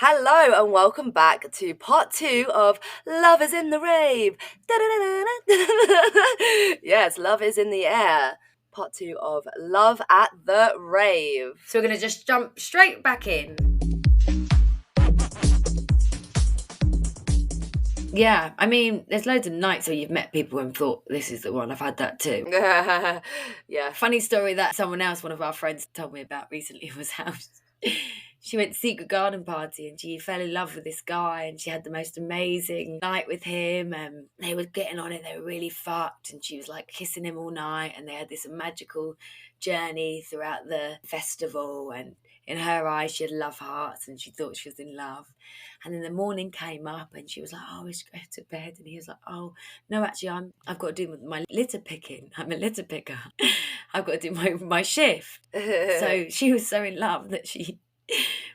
Hello and welcome back to part 2 of Love is in the Rave. Yes, Love is in the air. Part 2 of Love at the Rave. So we're going to just jump straight back in. Yeah, I mean, there's loads of nights where you've met people and thought, this is the one. I've had that too. Yeah. Funny story that someone else, one of our friends, told me about recently was how she went to secret garden party and she fell in love with this guy and she had the most amazing night with him and they were getting on it, they were really fucked and she was like kissing him all night and they had this magical journey throughout the festival and in her eyes she had love hearts and she thought she was in love. And then the morning came up and she was like, oh, we should go to bed. And he was like, oh, no, actually, I've got to do my litter picking. I'm a litter picker. I've got to do my shift. So she was so in love that she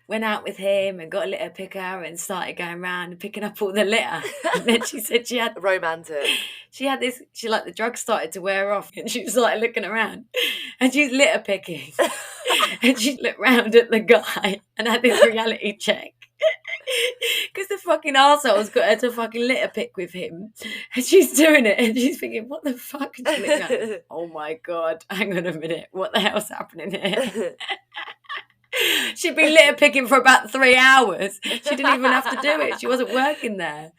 went out with him and got a litter picker and started going around and picking up all the litter. And then she said she had... Romantic. She had this, the drugs started to wear off and she was like looking around and she was litter picking. And she looked round at the guy and had this reality check. Because the fucking arsehole's got her to fucking litter pick with him. And she's doing it and she's thinking, what the fuck? And she's looking at, oh my God, hang on a minute. What the hell's happening here? She'd been litter picking for about 3 hours. She didn't even have to do it. She wasn't working there.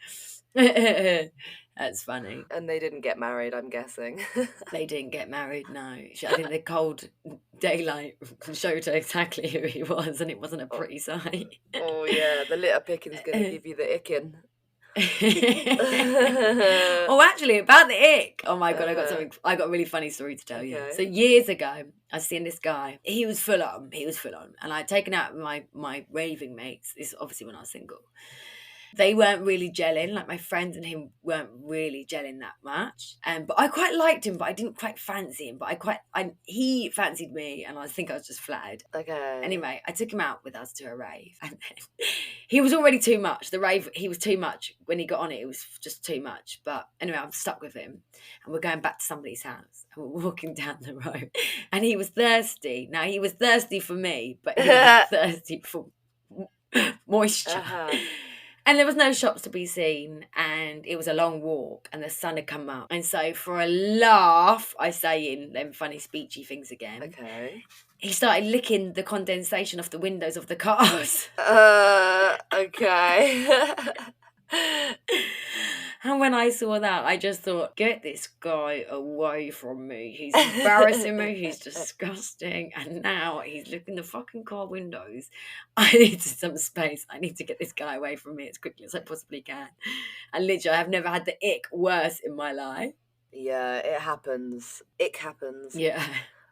That's funny. And they didn't get married, I'm guessing. They didn't get married, no. I think the cold daylight showed her exactly who he was and it wasn't a pretty sight. Oh yeah, the litter picking's going to give you the icking. Oh, actually, about the ick. Oh my God, I got a really funny story to tell you. So years ago, I was seeing this guy. He was full on. And I'd taken out my raving mates. This is obviously when I was single. They weren't really gelling, like my friends and him weren't really gelling that much. But I quite liked him, but I didn't quite fancy him. But he fancied me, and I think I was just flattered. Okay. Anyway, I took him out with us to a rave, and then he was already too much. The rave, he was too much. When he got on it, it was just too much. But anyway, I'm stuck with him, and we're going back to somebody's house, and we're walking down the road, and he was thirsty. Now, he was thirsty for me, but he was thirsty for moisture. And there was no shops to be seen, and it was a long walk, and the sun had come up. And so for a laugh, I say in them funny speechy things again, Okay. he started licking the condensation off the windows of the cars. Okay. And when I saw that, I just thought, get this guy away from me. He's embarrassing me. He's disgusting. And now he's licking the fucking car windows. I need some space. I need to get this guy away from me as quickly as I possibly can. And literally, I have never had the ick worse in my life. Yeah, it happens. Ick happens. Yeah.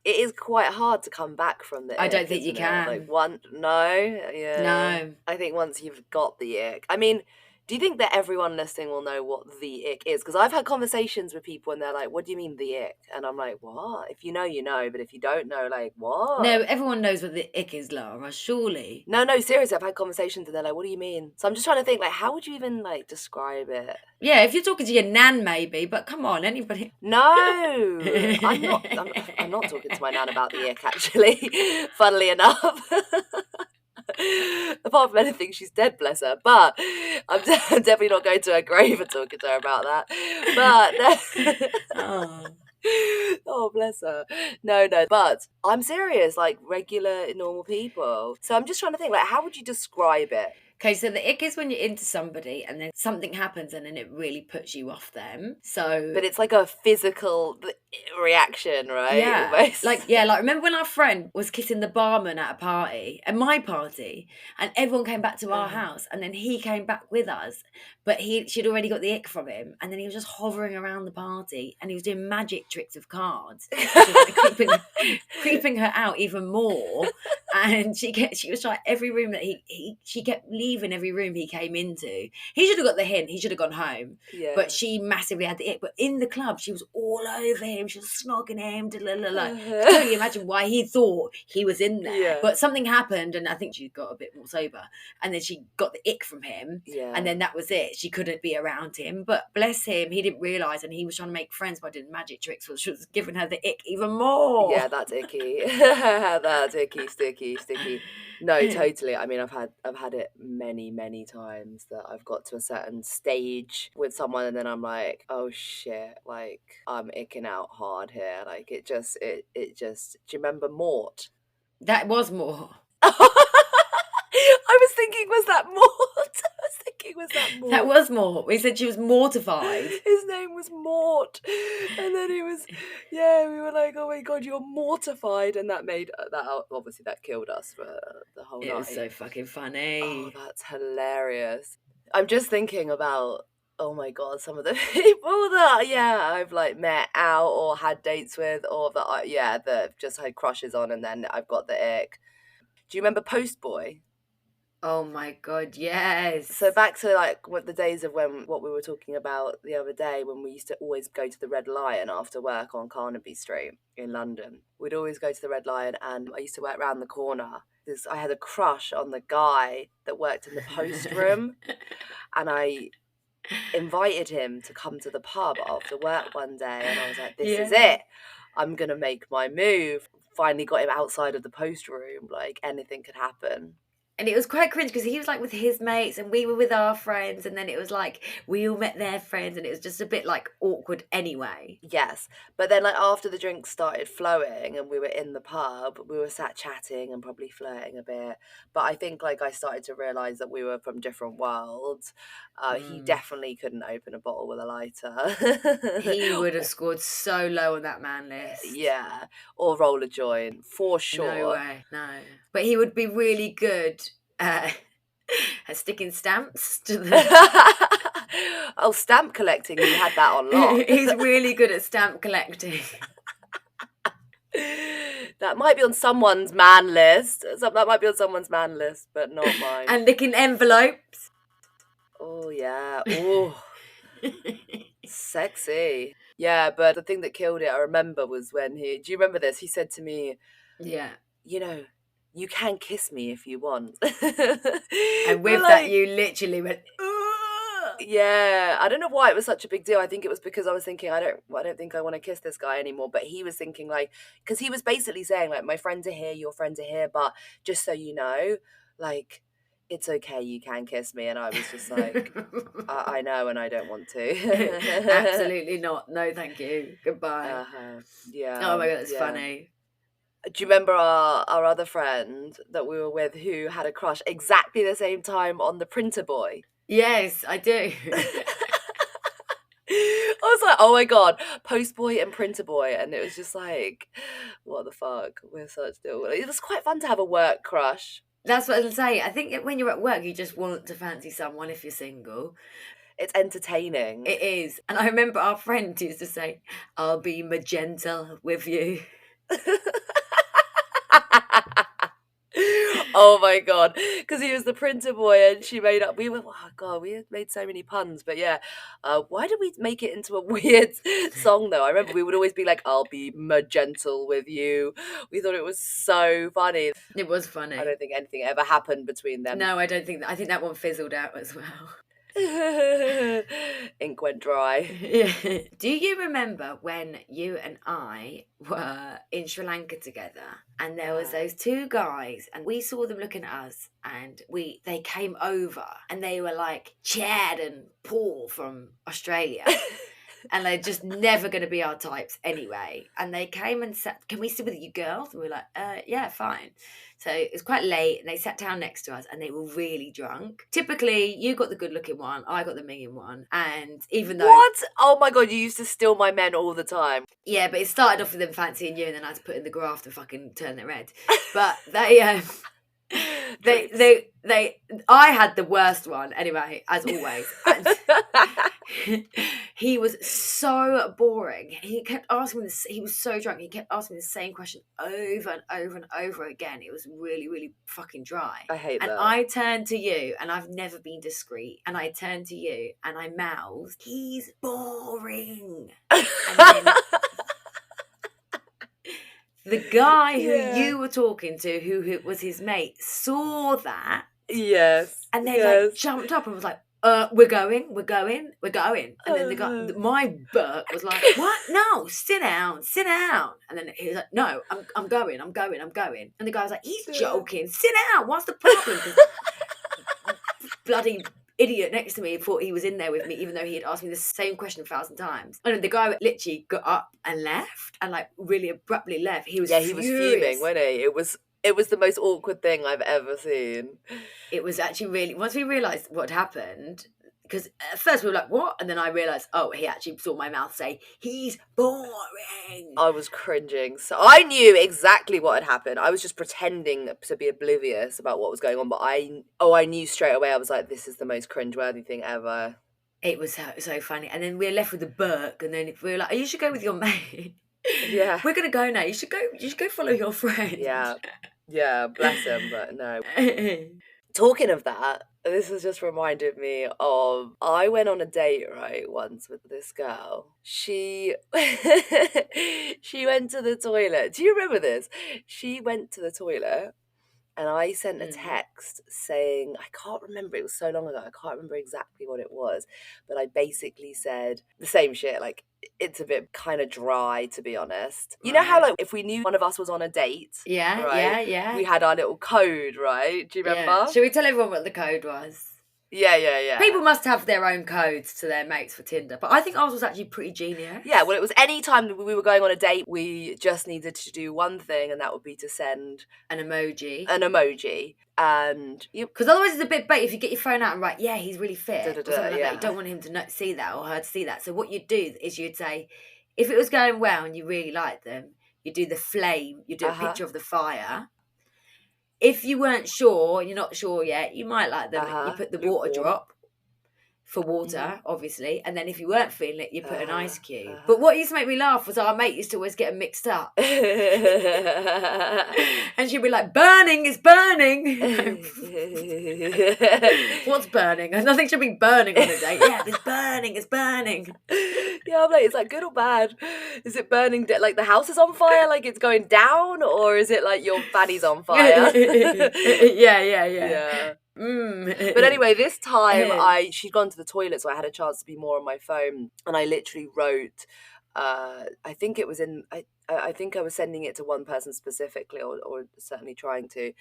It is quite hard to come back from the ick. I don't think you can. No. I think once you've got the ick. I mean, do you think that everyone listening will know what the ick is? Because I've had conversations with people and they're like, what do you mean the ick? And I'm like, what? If you know, you know. But if you don't know, like, what? No, everyone knows what the ick is, Lara, surely. No, seriously. I've had conversations and they're like, what do you mean? So I'm just trying to think, like, how would you even, like, describe it? Yeah, if you're talking to your nan, maybe. But come on, anybody... No! I'm not talking to my nan about the ick, actually. Funnily enough. Apart from anything, she's dead, bless her. But I'm definitely not going to her grave and talking to her about that. But oh, bless her. No. But I'm serious, like regular, normal people. So I'm just trying to think, like, how would you describe it? Okay, so the ick is when you're into somebody and then something happens and then it really puts you off them. So, but it's like a physical reaction, right? Yeah, almost. like remember when our friend was kissing the barman at my party, and everyone came back to our house, and then he came back with us, but she'd already got the ick from him, and then he was just hovering around the party, and he was doing magic tricks of cards, like creeping her out even more, and she was like every room that she kept leaving every room he came into. He should have got the hint. He should have gone home. Yeah. But she massively had the ick. But in the club, she was all over him. him, she was snogging him, I can totally imagine why he thought he was in there. Yeah. But something happened, and I think she got a bit more sober, and then she got the ick from him, and then that was it. She couldn't be around him, but bless him, he didn't realise, and he was trying to make friends by doing magic tricks, which was giving her the ick even more. Yeah, that's icky. That's icky, sticky. No, totally. I mean, I've had it many times that I've got to a certain stage with someone, and then I'm like, oh shit, like I'm icking out hard here. Like it just. Do you remember Mort? That was more. I was thinking, was that Mort? That was Mort. We said she was mortified. His name was Mort. And then he was, we were like, oh my God, you're mortified. And that made, obviously that killed us for the whole night. It was so fucking funny. Oh, that's hilarious. I'm just thinking about, oh my God, some of the people that, I've like met out or had dates with, or that, that just had crushes on, and then I've got the ick. Do you remember Postboy? Oh my God, yes. So back to like what the days of what we were talking about the other day, when we used to always go to the Red Lion after work on Carnaby Street in London. We'd always go to the Red Lion, and I used to work around the corner. I had a crush on the guy that worked in the post room, and I invited him to come to the pub after work one day, and I was like, this is it. I'm going to make my move. Finally got him outside of the post room, like anything could happen. And it was quite cringe because he was like with his mates and we were with our friends, and then it was like we all met their friends, and it was just a bit like awkward anyway. Yes, but then like after the drinks started flowing and we were in the pub, we were sat chatting and probably flirting a bit. But I think like I started to realise that we were from different worlds. He definitely couldn't open a bottle with a lighter. He would have scored so low on that man list. Yeah, or roll a joint for sure. No way, no. But he would be really good at sticking stamps to the... Oh, stamp collecting, he had that on lock. He's really good at stamp collecting. That might be on someone's man list. That might be on someone's man list, but not mine. And licking envelopes. Oh, yeah. Oh, sexy. Yeah, but the thing that killed it, I remember, was when do you remember this? He said to me, you know, you can kiss me if you want. And with that, you literally went, yeah, I don't know why it was such a big deal. I think it was because I was thinking, I don't think I want to kiss this guy anymore. But he was thinking like, because he was basically saying like, my friends are here, your friends are here, but just so you know, like, it's okay, you can kiss me. And I was just like, I know, and I don't want to. Absolutely not. No, thank you. Goodbye. Yeah. Oh my God, that's funny. Do you remember our other friend that we were with who had a crush exactly the same time on the printer boy? Yes, I do. I was like, oh my God, post boy and printer boy. And it was just like, what the fuck? We're such still. It was quite fun to have a work crush. That's what I was saying. I think when you're at work, you just want to fancy someone if you're single. It's entertaining. It is. And I remember our friend used to say, I'll be magenta with you. Oh my God, because he was the printer boy, and she made up. We had made so many puns, but yeah. Why did we make it into a weird song though? I remember we would always be like, "I'll be magenta with you." We thought it was so funny. It was funny. I don't think anything ever happened between them. No, I don't think that. I think that one fizzled out as well. Ink went dry. Yeah. Do you remember when you and I were in Sri Lanka together, and there was those two guys, and we saw them looking at us, and they came over, and they were like Chad and Paul from Australia. And they're just never going to be our types anyway. And they came and said, can we sit with you girls? And we were like, yeah, fine. So it was quite late, and they sat down next to us, and they were really drunk. Typically, you got the good-looking one, I got the minging one. And even though... What? Oh my God, you used to steal my men all the time. Yeah, but it started off with them fancying you, and then I had to put in the graft and fucking turn their head. But they... I had the worst one anyway, as always. And he was so boring. He kept asking me this. He was so drunk. He kept asking me the same question over and over and over again. It was really, really fucking dry. I hate that. And I turned to you, and I've never been discreet. And I turned to you, and I mouthed, "He's boring." And then The guy who you were talking to, who was his mate, saw that. Yes. And they like jumped up and was like, we're going. And then the guy, my Bert was like, what? No, sit down. And then he was like, no, I'm going. And the guy was like, he's joking. Sit down. What's the problem? Because bloody idiot next to me thought he was in there with me, even though he had asked me the same question 1,000 times. And the guy literally got up and left, and like really abruptly left. He was he was fuming, wasn't he? It was the most awkward thing I've ever seen. It was actually really, once we realised what happened, because at first we were like, what? And then I realised, oh, he actually saw my mouth say, he's boring. I was cringing. So I knew exactly what had happened. I was just pretending to be oblivious about what was going on. But I knew straight away. I was like, this is the most cringeworthy thing ever. It was so funny. And then we were left with the Burke. And then we were like, oh, you should go with your mate. Yeah. We're going to go now. You should go follow your friend. Yeah, bless him, but no. Talking of that, this has just reminded me of, I went on a date, right, once with this girl. She went to the toilet. Do you remember this? She went to the toilet and I sent a text saying, I can't remember, it was so long ago, I can't remember exactly what it was, but I basically said the same shit, like, it's a bit kind of dry, to be honest. You know how, like, if we knew one of us was on a date, right? Yeah. We had our little code, right? Do you remember? Yeah. Should we tell everyone what the code was? Yeah. People must have their own codes to their mates for Tinder, but I think ours was actually pretty genius. Yeah, well, it was any time we were going on a date, we just needed to do one thing, and that would be to send an emoji. And because otherwise it's a bit bait if you get your phone out and write, yeah, he's really fit, or something like that. You don't want him to see that or her to see that. So what you'd do is you'd say, if it was going well and you really liked them, you do the flame, you do a picture of the fire. If you weren't sure, you're not sure yet, you might like them. You put the water drop for water, obviously. And then if you weren't feeling it, you put an ice cube. But what used to make me laugh was our mate used to always get them mixed up. And she'd be like, burning is burning. What's burning? Nothing should be burning on a date. Yeah, it's burning. Yeah, I'm like, is that good or bad? Is it burning, like the house is on fire, like it's going down? Or is it like your fanny's on fire? Yeah. But anyway, this time she'd gone to the toilet, so I had a chance to be more on my phone, and I literally wrote, I think it was I think I was sending it to one person specifically, or certainly trying to,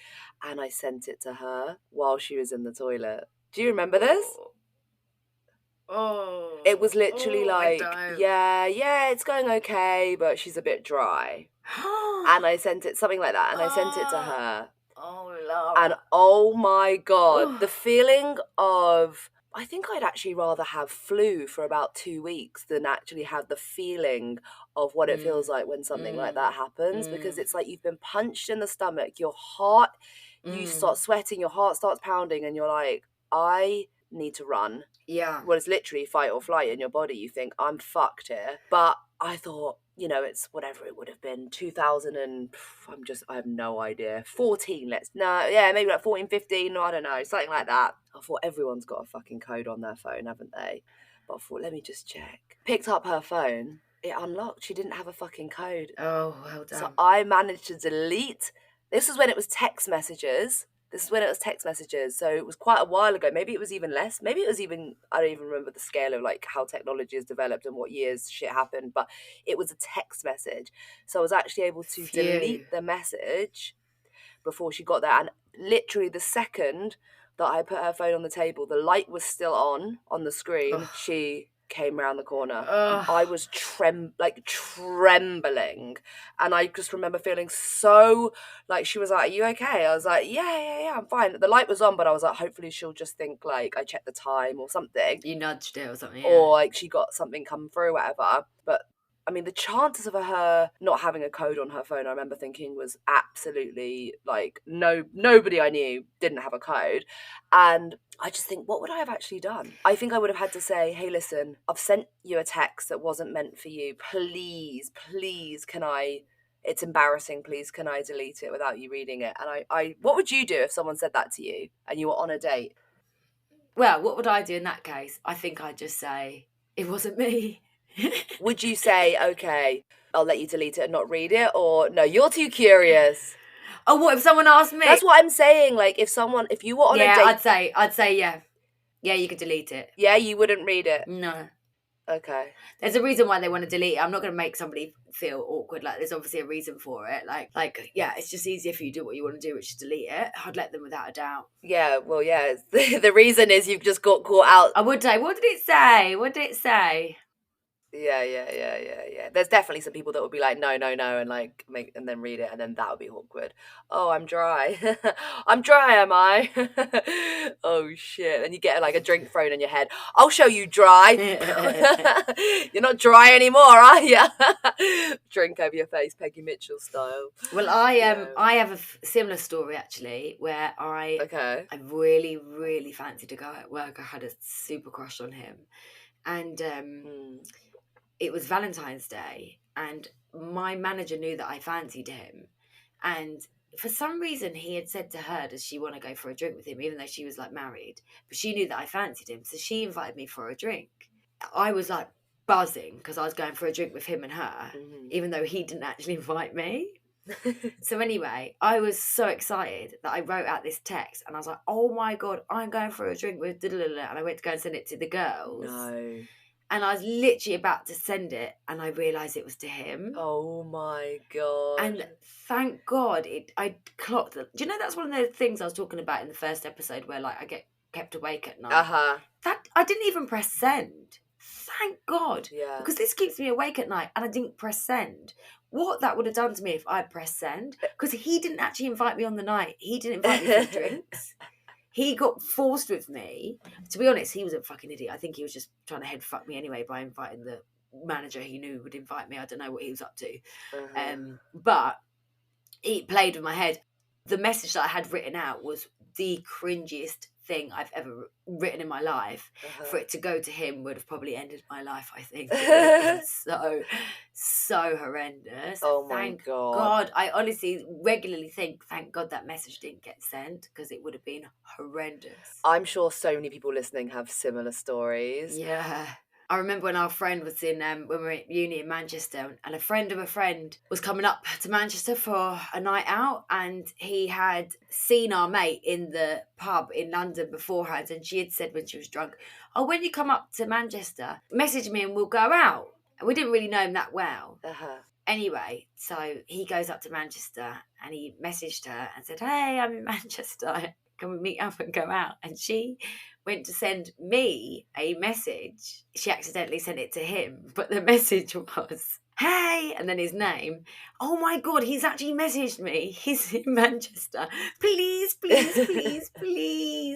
and I sent it to her while she was in the toilet. Do you remember this? Oh, it was literally like, yeah, it's going okay, but she's a bit dry. And I sent it something like that, and I sent it to her. Oh, Lord. And oh my God, the feeling of, I think I'd actually rather have flu for about 2 weeks than actually have the feeling of what it feels like when something like that happens, because it's like you've been punched in the stomach, your heart, you start sweating, your heart starts pounding, and you're like, I need to run. Yeah. Well, it's literally fight or flight in your body. You think, I'm fucked here. But I thought, it's whatever it would have been, 2000 and I have no idea, 14, maybe like 14, 15, I don't know, something like that. I thought, everyone's got a fucking code on their phone, haven't they? But I thought, let me just check. Picked up her phone, it unlocked, she didn't have a fucking code. Oh, well done. So I managed to delete, this was when it was text messages. So it was quite a while ago. Maybe it was even less. Maybe it was even, I don't even remember the scale of like how technology has developed and what years shit happened, but it was a text message. So I was actually able to delete the message before she got there. And literally the second that I put her phone on the table, the light was still on the screen. Ugh. She came round the corner. Ugh. I was trembling, and I just remember feeling so like, she was like, are you okay? I was like, yeah, I'm fine. The light was on, but I was like, hopefully she'll just think like I checked the time or something. You nudged it or something, or like she got something come through, whatever. But I mean, the chances of her not having a code on her phone, I remember thinking, was absolutely like, nobody I knew didn't have a code. And I just think, what would I have actually done? I think I would have had to say, hey, listen, I've sent you a text that wasn't meant for you. Please, it's embarrassing. Please, can I delete it without you reading it? And I what would you do if someone said that to you and you were on a date? Well, what would I do in that case? I think I'd just say, it wasn't me. Would you say, okay, I'll let you delete it and not read it, or no, you're too curious. Oh, what if someone asked me? That's what I'm saying. Like, if you were on a date... I'd say yeah. Yeah, you could delete it. Yeah, you wouldn't read it? No. Okay. There's a reason why they want to delete it. I'm not going to make somebody feel awkward. Like, there's obviously a reason for it. Like, yeah, it's just easier for you to do what you want to do, which is delete it. I'd let them without a doubt. Yeah, well, yeah. The reason is you've just got caught out. I would say, what did it say? Yeah. There's definitely some people that would be like, no, and like and then read it, and then that would be awkward. Oh, I'm dry. I'm dry, am I? Oh shit! And you get like a drink thrown in your head. I'll show you dry. You're not dry anymore, are you? Drink over your face, Peggy Mitchell style. Well, I have a similar story actually, where I really, really fancied a guy at work. I had a super crush on him, and it was Valentine's Day, and my manager knew that I fancied him, and for some reason he had said to her, does she want to go for a drink with him, even though she was like married, but she knew that I fancied him, so she invited me for a drink. I was like buzzing because I was going for a drink with him and her, even though he didn't actually invite me. So anyway, I was so excited that I wrote out this text, and I was like, oh my god, I'm going for a drink with and I went to go and send it to the girls. No. And I was literally about to send it, and I realised it was to him. Oh my god. And thank God I clocked it. Do you know that's one of the things I was talking about in the first episode, where like I get kept awake at night? That I didn't even press send. Thank God. Yeah. Because this keeps me awake at night, and I didn't press send. What that would have done to me if I pressed send, because he didn't actually invite me on the night. He didn't invite me for drinks. He got forced with me. To be honest, he was a fucking idiot. I think he was just trying to head fuck me anyway by inviting the manager he knew would invite me. I don't know what he was up to. But he played with my head. The message that I had written out was the cringiest thing I've ever written in my life. For it to go to him would have probably ended my life, I think. So horrendous. Oh my thank God. I honestly regularly think, thank God that message didn't get sent, because it would have been horrendous. I'm sure so many people listening have similar stories. Yeah. I remember when our friend was in, when we were at uni in Manchester, and a friend of a friend was coming up to Manchester for a night out, and he had seen our mate in the pub in London beforehand, and she had said when she was drunk, oh, when you come up to Manchester, message me and we'll go out. And we didn't really know him that well. Anyway, so he goes up to Manchester and he messaged her and said, hey, I'm in Manchester. Can we meet up and go out? And she went to send me a message. She accidentally sent it to him, but the message was, hey, and then his name. Oh my God, he's actually messaged me. He's in Manchester. Please,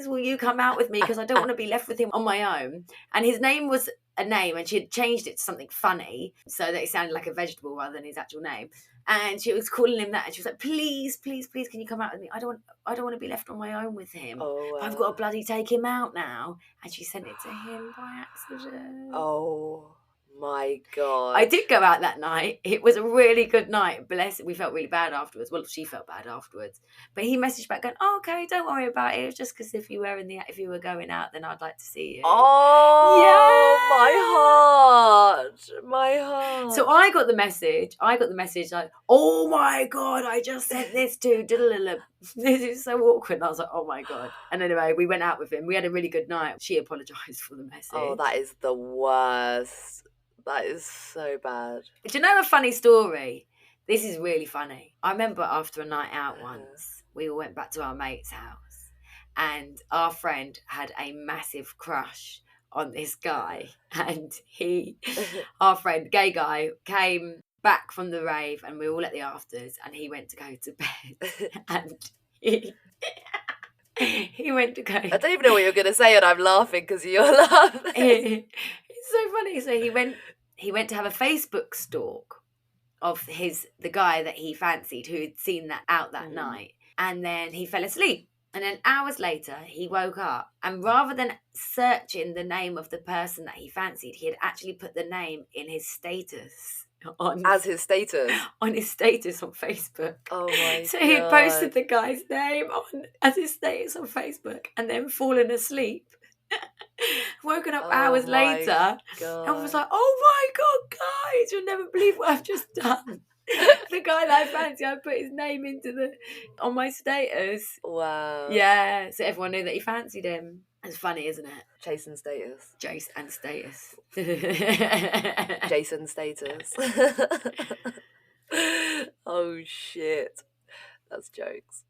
will you come out with me? Because I don't want to be left with him on my own. And his name was a name, and she had changed it to something funny so that it sounded like a vegetable rather than his actual name. And she was calling him that, and she was like, please, can you come out with me? I don't want to be left on my own with him. I've got to bloody take him out now. And she sent it to him by accident. Oh my God. I did go out that night. It was a really good night. Bless it. We felt really bad afterwards. Well, she felt bad afterwards. But he messaged back going, oh, okay, don't worry about it. It was just because if you were going out, then I'd like to see you. Oh, yeah. My heart. So I got the message like, oh my God, I just sent this to this is so awkward. And I was like, oh my God. And anyway, we went out with him. We had a really good night. She apologised for the message. Oh, that is the worst. That is so bad. Do you know a funny story? This is really funny. I remember after a night out once, we all went back to our mate's house, and our friend had a massive crush on this guy, and our friend, gay guy, came back from the rave, and we were all at the afters, and he went to go to bed, and he went to go. I don't even know what you're going to say, and I'm laughing because you're laughing. It's so funny. So he went to have a Facebook stalk of the guy that he fancied, who had seen that out that night, and then he fell asleep. And then hours later, he woke up, and rather than searching the name of the person that he fancied, he had actually put the name in his status. As his status? On his status on Facebook. Oh my God. So he posted the guy's name as his status on Facebook, and then fallen asleep. woken up hours later God. and was like, oh my God, guys, you'll never believe what I've just done. The guy that I fancy, I put his name on my status. Wow. Yeah, so everyone knew that he fancied him. It's funny, isn't it? Jason status. Jace and status. Jason status. Oh shit. That's jokes.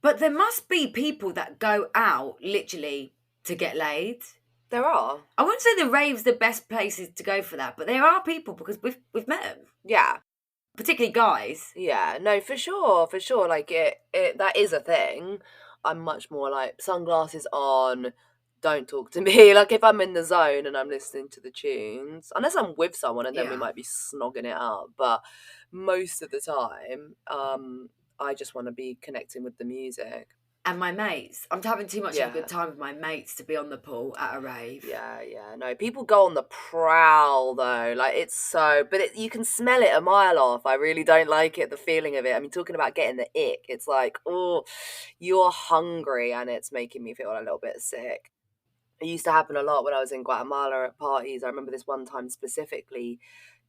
But there must be people that go out literally to get laid. There are. I wouldn't say the rave's the best places to go for that, but there are people because we've met them. Yeah. Particularly guys. Yeah, no, for sure. Like it that is a thing. I'm much more like sunglasses on, don't talk to me. Like if I'm in the zone and I'm listening to the tunes, unless I'm with someone and then we might be snogging it up. But most of the time, I just want to be connecting with the music. And my mates. I'm having too much of a good time with my mates to be on the pool at a rave. Yeah. No, people go on the prowl though. Like it's so, but you can smell it a mile off. I really don't like it, the feeling of it. I mean, talking about getting the ick, it's like, oh, you're hungry and it's making me feel a little bit sick. It used to happen a lot when I was in Guatemala at parties. I remember this one time specifically,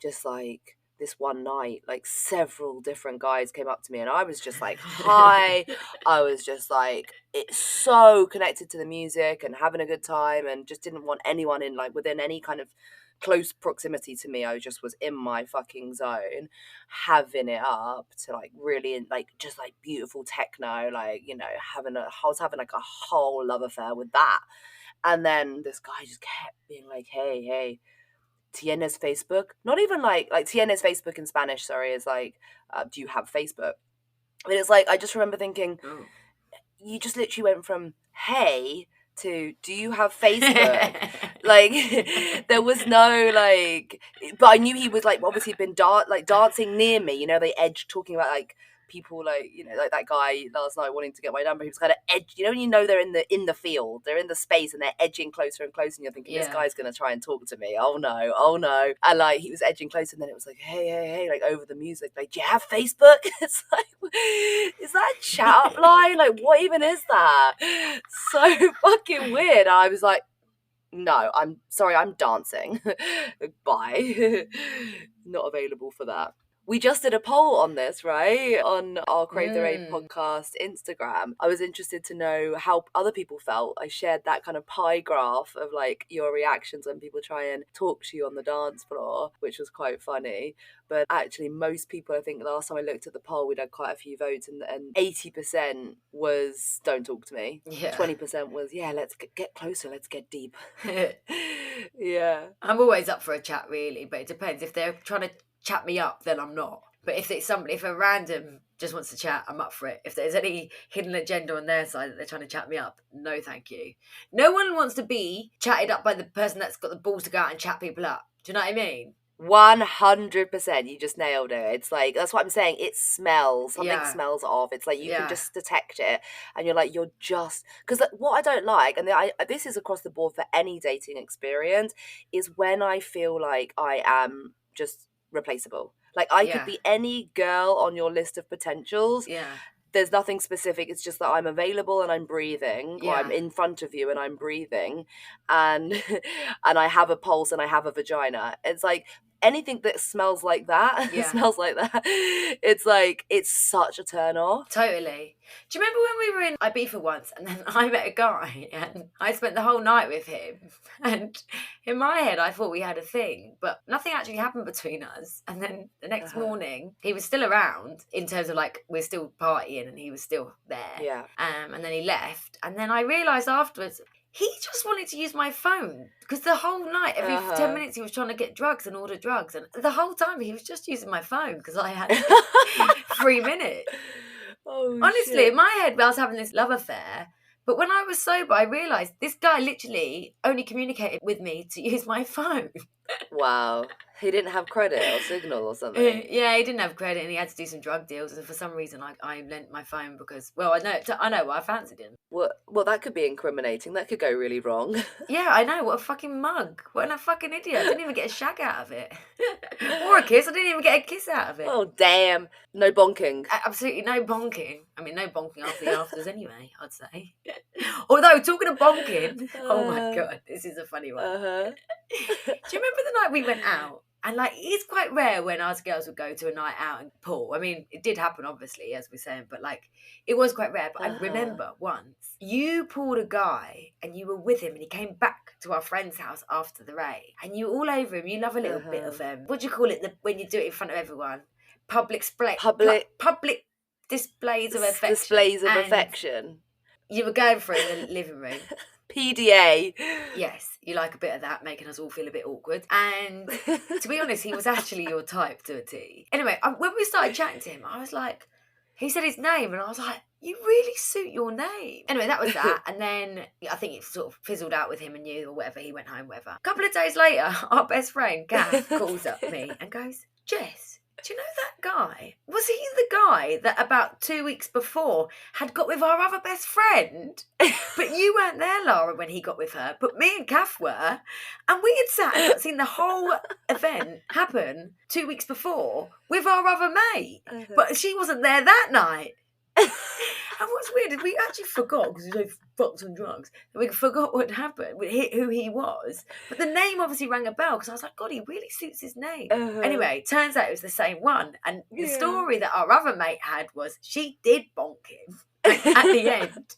just like this one night, like several different guys came up to me and I was just like, hi. I was just like, it's so connected to the music and having a good time and just didn't want anyone in like within any kind of close proximity to me. I just was in my fucking zone, having it up to like really like just like beautiful techno, like, you know, I was having like a whole love affair with that. And then this guy just kept being like, hey, ¿tienes Facebook? Not even like ¿tienes Facebook in Spanish, sorry, is like, do you have Facebook? And it's like, I just remember thinking, you just literally went from, hey, to, do you have Facebook? Like, there was no, like, but I knew he was, like, obviously been dancing near me, you know, they edged talking about, like, people, like, you know, like that guy last night wanting to get my number, he was kind of you know they're in the field, they're in the space and they're edging closer and closer and you're thinking, this guy's gonna try and talk to me, oh no, and like he was edging closer and then it was like, hey, like over the music, like, do you have Facebook? It's like, is that a chat up line? Like, what even is that? So fucking weird. I was like, no, I'm sorry, I'm dancing. Bye. Not available for that. We just did a poll on this, right? On our Crave the Rave podcast Instagram. I was interested to know how other people felt. I shared that kind of pie graph of like your reactions when people try and talk to you on the dance floor, which was quite funny. But actually, most people, I think last time I looked at the poll, we'd had quite a few votes, and 80% was don't talk to me. Yeah. 20% was, yeah, let's get closer, let's get deep. Yeah. I'm always up for a chat, really, but it depends. If they're trying to chat me up, then I'm not. But if if a random just wants to chat, I'm up for it. If there's any hidden agenda on their side that they're trying to chat me up, no thank you. No one wants to be chatted up by the person that's got the balls to go out and chat people up. Do you know what I mean? 100%, you just nailed it. It's like, that's what I'm saying, it smells, something smells off. It's like you can just detect it and you're like, you're just, because what I don't like, and this is across the board for any dating experience, is when I feel like I am just replaceable. Like I could be any girl on your list of potentials. There's nothing specific. It's just that I'm available and I'm breathing, or I'm in front of you and I'm breathing, and and I have a pulse and I have a vagina. It's like anything that smells like that, smells like that. It's like, it's such a turn off. Totally. Do you remember when we were in Ibiza once and then I met a guy and I spent the whole night with him, and in my head I thought we had a thing, but nothing actually happened between us. And then the next morning he was still around, in terms of like we're still partying and he was still there. And then he left, and then I realised afterwards he just wanted to use my phone, because the whole night, every 10 minutes, he was trying to get drugs and order drugs. And the whole time, he was just using my phone because I had 3 minutes. Honestly, shit. In my head, I was having this love affair. But when I was sober, I realised this guy literally only communicated with me to use my phone. Wow. He didn't have credit or signal or something. Yeah, he didn't have credit and he had to do some drug deals. And for some reason, I lent my phone because, well, I know I fancied him. Well, that could be incriminating. That could go really wrong. Yeah, I know. What a fucking mug. What a fucking idiot. I didn't even get a shag out of it. Or a kiss. I didn't even get a kiss out of it. Oh, damn. No bonking. Absolutely no bonking. I mean, no bonking after the afters anyway, I'd say. Although, talking of bonking, oh my God, this is a funny one. Uh-huh. Do you remember the night we went out? And like, it's quite rare when us girls would go to a night out and pull. I mean, it did happen, obviously, as we're saying, but like, it was quite rare. But I remember once you pulled a guy and you were with him and he came back to our friend's house after the rave and you were all over him. You love a little bit of, what do you call it when you do it in front of everyone? Public displays of affection. Displays of affection. You were going for it in the living room. PDA. Yes, you like a bit of that, making us all feel a bit awkward. And to be honest, he was actually your type to a T. Anyway, when we started chatting to him, I was like, he said his name, and I was like, you really suit your name. Anyway, that was that. And then I think it sort of fizzled out with him and you or whatever. He went home, whatever. A couple of days later, our best friend, Gav, calls up me and goes, Jess, do you know that guy? Was he the guy that about 2 weeks before had got with our other best friend? But you weren't there, Lara, when he got with her. But me and Kath were. And we had sat and seen the whole event happen 2 weeks before with our other mate. But she wasn't there that night. And what's weird is we actually forgot, because we so fucked on drugs, and we forgot what happened, who he was. But the name obviously rang a bell, because I was like, God, he really suits his name. Anyway, turns out it was the same one. And the story that our other mate had was she did bonk him at the end.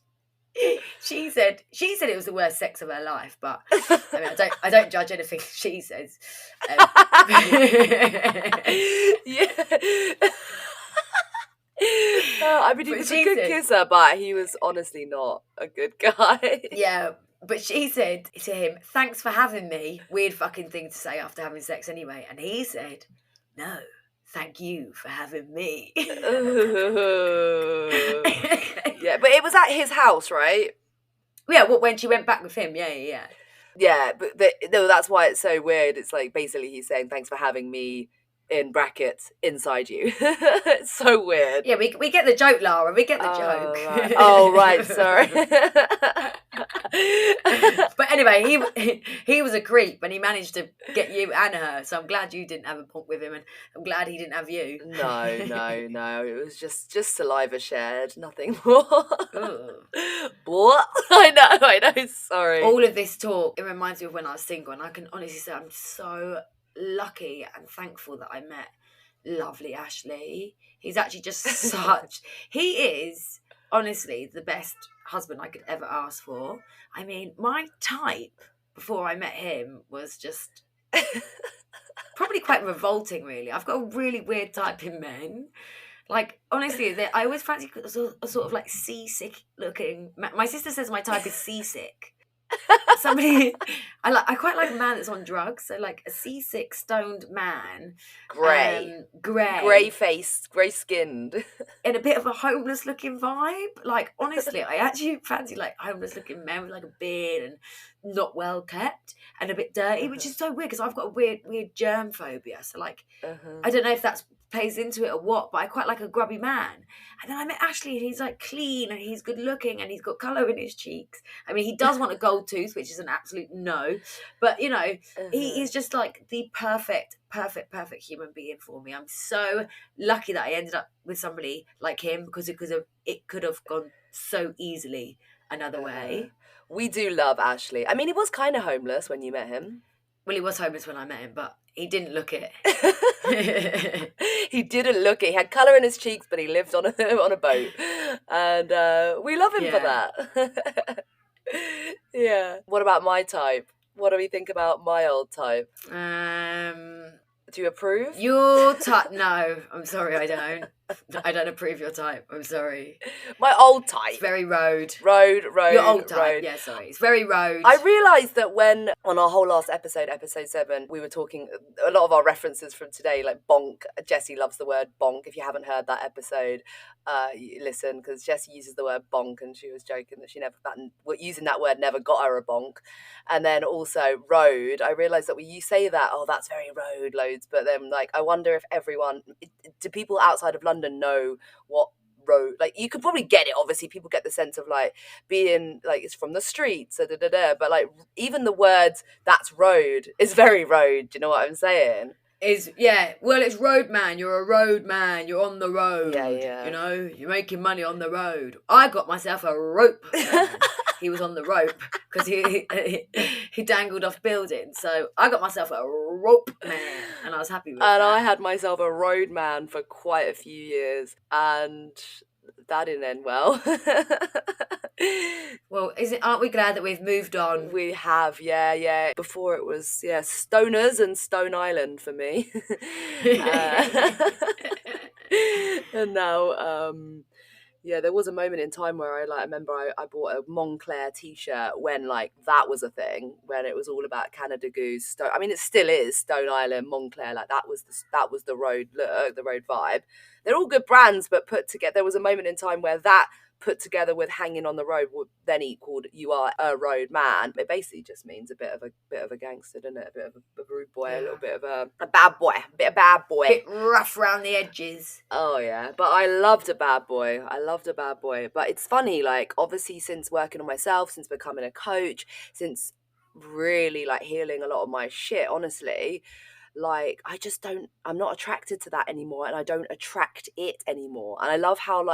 She said it was the worst sex of her life, but I mean, I don't judge anything she says. Yeah. I mean, he was a good kisser, but he was honestly not a good guy. Yeah, but she said to him, thanks for having me. Weird fucking thing to say after having sex anyway. And he said, no, thank you for having me. Yeah, but it was at his house, right? Yeah, when she went back with him, yeah. Yeah, but no, that's why it's so weird. It's like, basically he's saying, thanks for having me, in brackets, inside you. It's so weird. Yeah, we get the joke, Lara. We get the joke. Right. Oh, right, sorry. But anyway, he was a creep and he managed to get you and her. So I'm glad you didn't have a punk with him, and I'm glad he didn't have you. No. It was just saliva shared, nothing more. What? I know, sorry. All of this talk, it reminds me of when I was single, and I can honestly say I'm so lucky and thankful that I met lovely Ashley. He's actually just he is honestly the best husband I could ever ask for. I mean, my type before I met him was just probably quite revolting, really. I've got a really weird type in men. Like, honestly, I always fancy a sort of like seasick looking. My sister says my type is seasick. Somebody, I quite like a man that's on drugs. So like a seasick, stoned man, grey faced, grey skinned, in a bit of a homeless looking vibe. Like, honestly, I actually fancy like homeless looking men with like a beard and not well kept and a bit dirty, which is so weird because I've got a weird germ phobia. So like, I don't know if that's plays into it or what, but I quite like a grubby man. And then I met Ashley and he's like clean and he's good looking and he's got colour in his cheeks. I mean, he does want a gold tooth, which is an absolute no, but you know, he is just like the perfect human being for me. I'm so lucky that I ended up with somebody like him because it could have gone so easily another way. We do love Ashley. I mean, he was kind of homeless when you met him. Well, he was homeless when I met him, but he didn't look it. He didn't look it. He had colour in his cheeks, but he lived on a boat. And we love him for that. Yeah. What about my type? What do we think about my old type? Do you approve? Your type? No, I'm sorry, I don't. I don't approve your type. I'm sorry. My old type. It's very road. Your old type. Yeah, sorry. It's very road. I realised that when, on our whole last episode 7, we were talking, a lot of our references from today, like bonk. Jessie loves the word bonk. If you haven't heard that episode, listen, because Jessie uses the word bonk and she was joking that using that word never got her a bonk. And then also road. I realised that you say that, oh, that's very road loads. But then like, I wonder if do people outside of London know what road, like you could probably get it, obviously people get the sense of like being like it's from the streets, but like even the words that's road is very road. Do you know what I'm saying? Well, it's road man. You're a road man. You're on the road. Yeah. You know, you're making money on the road. I got myself a rope. he was on the rope because he dangled off buildings. So I got myself a rope man, and I was happy with that. And I had myself a road man for quite a few years, and that didn't end well. Well, aren't we glad that we've moved on? We have, yeah. Before it was, Stoners and Stone Island for me. And now, there was a moment in time where I remember I bought a Montclair t-shirt when that was a thing, when it was all about Canada Goose. I mean, it still is Stone Island, Montclair. That was the road look, the road vibe. They're all good brands, but put together, there was a moment in time where that put together with hanging on the road then equaled you are a road man. It basically just means a bit of a gangster, doesn't it? A bit of a rude boy, a little bit of a bad boy, a bit of bad boy. Bit rough around the edges. Oh yeah, but I loved a bad boy. But it's funny, obviously since working on myself, since becoming a coach, since really healing a lot of my shit, honestly, I'm not attracted to that anymore, and I don't attract it anymore. And I love how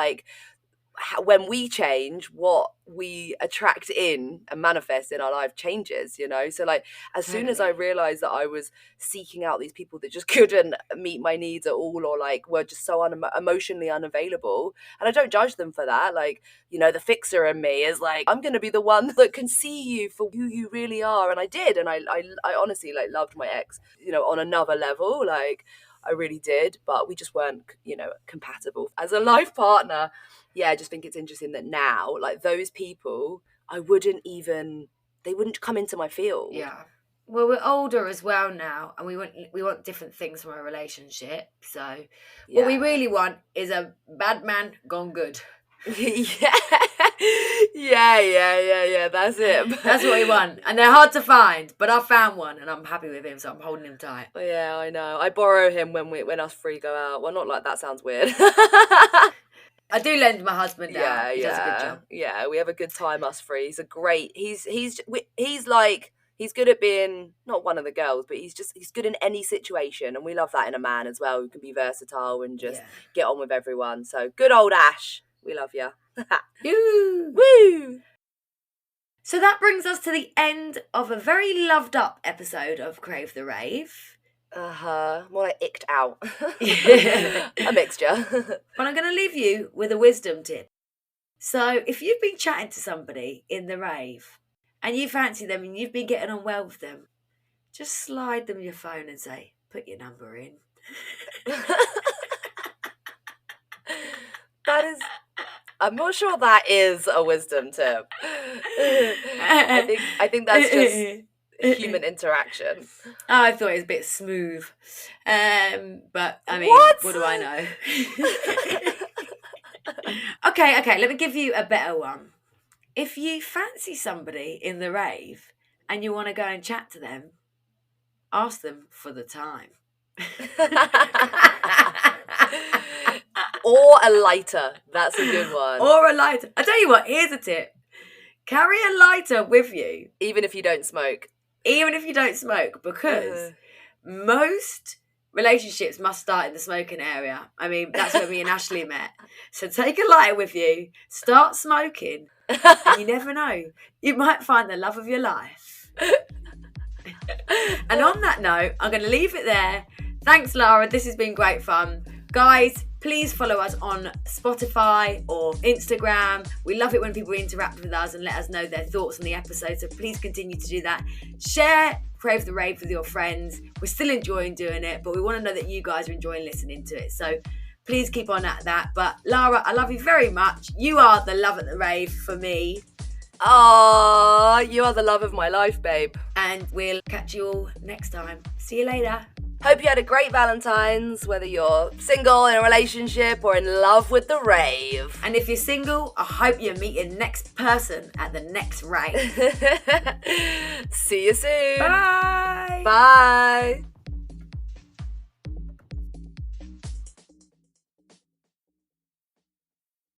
when we change, what we attract in and manifest in our life changes, so as soon as I realized that I was seeking out these people that just couldn't meet my needs at all, or were just so emotionally unavailable, and I don't judge them for that, the fixer in me is I'm gonna be the one that can see you for who you really are. And I did, and I honestly loved my ex on another level, I really did, but we just weren't compatible as a life partner. I just think it's interesting that now, those people, they wouldn't come into my field. Yeah. Well, we're older as well now, and we want different things from a relationship. So what we really want is a bad man gone good. Yeah, that's it. That's what we want, and they're hard to find, but I found one, and I'm happy with him, so I'm holding him tight. Yeah, I know. I borrow him when us three go out. Well, not that sounds weird. I do lend my husband out. He does a good job. Yeah, we have a good time, us three. He's good at being not one of the girls, but he's good in any situation, and we love that in a man as well, who can be versatile and just get on with everyone. So good old Ash, we love you. Woo! So that brings us to the end of a very loved up episode of Crave the Rave. More icked out. A mixture. But I'm going to leave you with a wisdom tip. So if you've been chatting to somebody in the rave and you fancy them and you've been getting on well with them, just slide them your phone and say, put your number in. I'm not sure that is a wisdom tip. I think that's just human interaction. I thought it was a bit smooth. But I mean, what do I know? Okay, let me give you a better one. If you fancy somebody in the rave and you want to go and chat to them, ask them for the time. Or a lighter. That's a good one. Or a lighter. I tell you what, here's a tip. Carry a lighter with you. Even if you don't smoke. Because most relationships must start in the smoking area. I mean, that's where me and Ashley met. So take a lighter with you, start smoking, and you never know, you might find the love of your life. And on that note, I'm going to leave it there. Thanks, Lara. This has been great fun. Guys, please follow us on Spotify or Instagram. We love it when people interact with us and let us know their thoughts on the episode. So please continue to do that. Share Crave the Rave with your friends. We're still enjoying doing it, but we want to know that you guys are enjoying listening to it. So please keep on at that. But Lara, I love you very much. You are the love at the rave for me. Aww, you are the love of my life, babe. And we'll catch you all next time. See you later. Hope you had a great Valentine's, whether you're single, in a relationship, or in love with the rave. And if you're single, I hope you meet your next person at the next rave. See you soon. Bye. Bye.